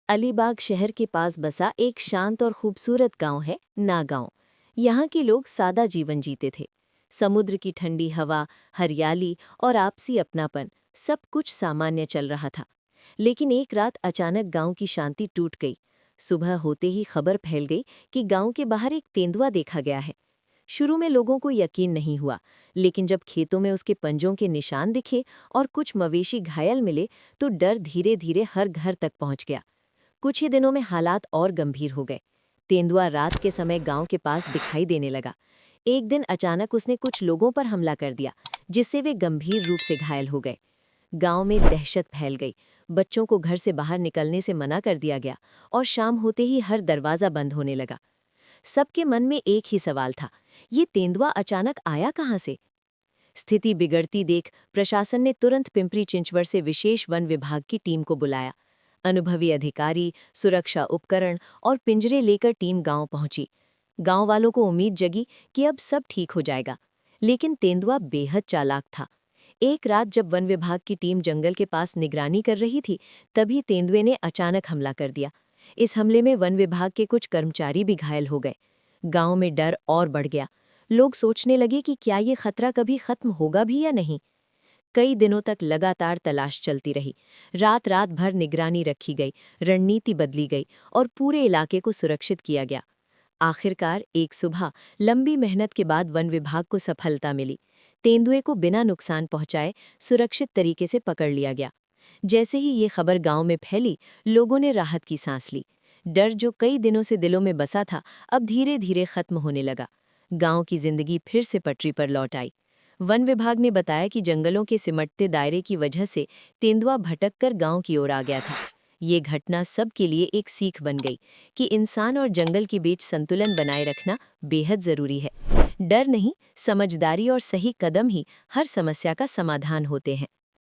अलीबाग शहर के पास बसा एक शांत और खूबसूरत गांव है नागांव। यहाँ के लोग सादा जीवन जीते थे। समुद्र की ठंडी हवा, हरियाली और आपसी अपनापन, सब कुछ सामान्य चल रहा था। लेकिन एक रात अचानक गांव की शांति टूट गई। सुबह होते ही खबर फैल गई कि गांव के बाहर एक तेंदुआ देखा गया है। शुरू में लोगों को यकीन नहीं हुआ, लेकिन जब खेतों में उसके पंजों के निशान दिखे और कुछ मवेशी घायल मिले, तो डर धीरे धीरे हर घर तक पहुंच गया। कुछ ही दिनों में हालात और गंभीर हो गए। तेंदुआ रात के समय गांव के पास दिखाई देने लगा। एक दिन अचानक उसने कुछ लोगों पर हमला कर दिया, जिससे वे गंभीर रूप से घायल हो गए। गांव में दहशत फैल गई। बच्चों को घर से बाहर निकलने से मना कर दिया गया और शाम होते ही हर दरवाजा बंद होने लगा। सबके मन में एक ही सवाल था, ये तेंदुआ अचानक आया कहाँ से? स्थिति बिगड़ती देख प्रशासन ने तुरंत पिंपरी चिंचवड़ से विशेष वन विभाग की टीम को बुलाया। अनुभवी अधिकारी, सुरक्षा उपकरण और पिंजरे लेकर टीम गांव पहुंची। गांव वालों को उम्मीद जगी कि अब सब ठीक हो जाएगा। लेकिन तेंदुआ बेहद चालाक था। एक रात जब वन विभाग की टीम जंगल के पास निगरानी कर रही थी, तभी तेंदुए ने अचानक हमला कर दिया। इस हमले में वन विभाग के कुछ कर्मचारी भी घायल हो गए। गांव में डर और बढ़ गया। लोग सोचने लगे कि क्या ये खतरा कभी खत्म होगा भी या नहीं। कई दिनों तक लगातार तलाश चलती रही। रात रात भर निगरानी रखी गई, रणनीति बदली गई और पूरे इलाके को सुरक्षित किया गया। आखिरकार एक सुबह लंबी मेहनत के बाद वन विभाग को सफलता मिली। तेंदुए को बिना नुकसान पहुंचाए सुरक्षित तरीके से पकड़ लिया गया। जैसे ही ये खबर गांव में फैली, लोगों ने राहत की सांस ली। डर जो कई दिनों से दिलों में बसा था, अब धीरे धीरे खत्म होने लगा। गांव की जिंदगी फिर से पटरी पर लौट आई। वन विभाग ने बताया कि जंगलों के सिमटते दायरे की वजह से तेंदुआ भटककर गांव की ओर आ गया था। ये घटना सबके लिए एक सीख बन गई कि इंसान और जंगल के बीच संतुलन बनाए रखना बेहद जरूरी है। डर नहीं, समझदारी और सही कदम ही हर समस्या का समाधान होते हैं।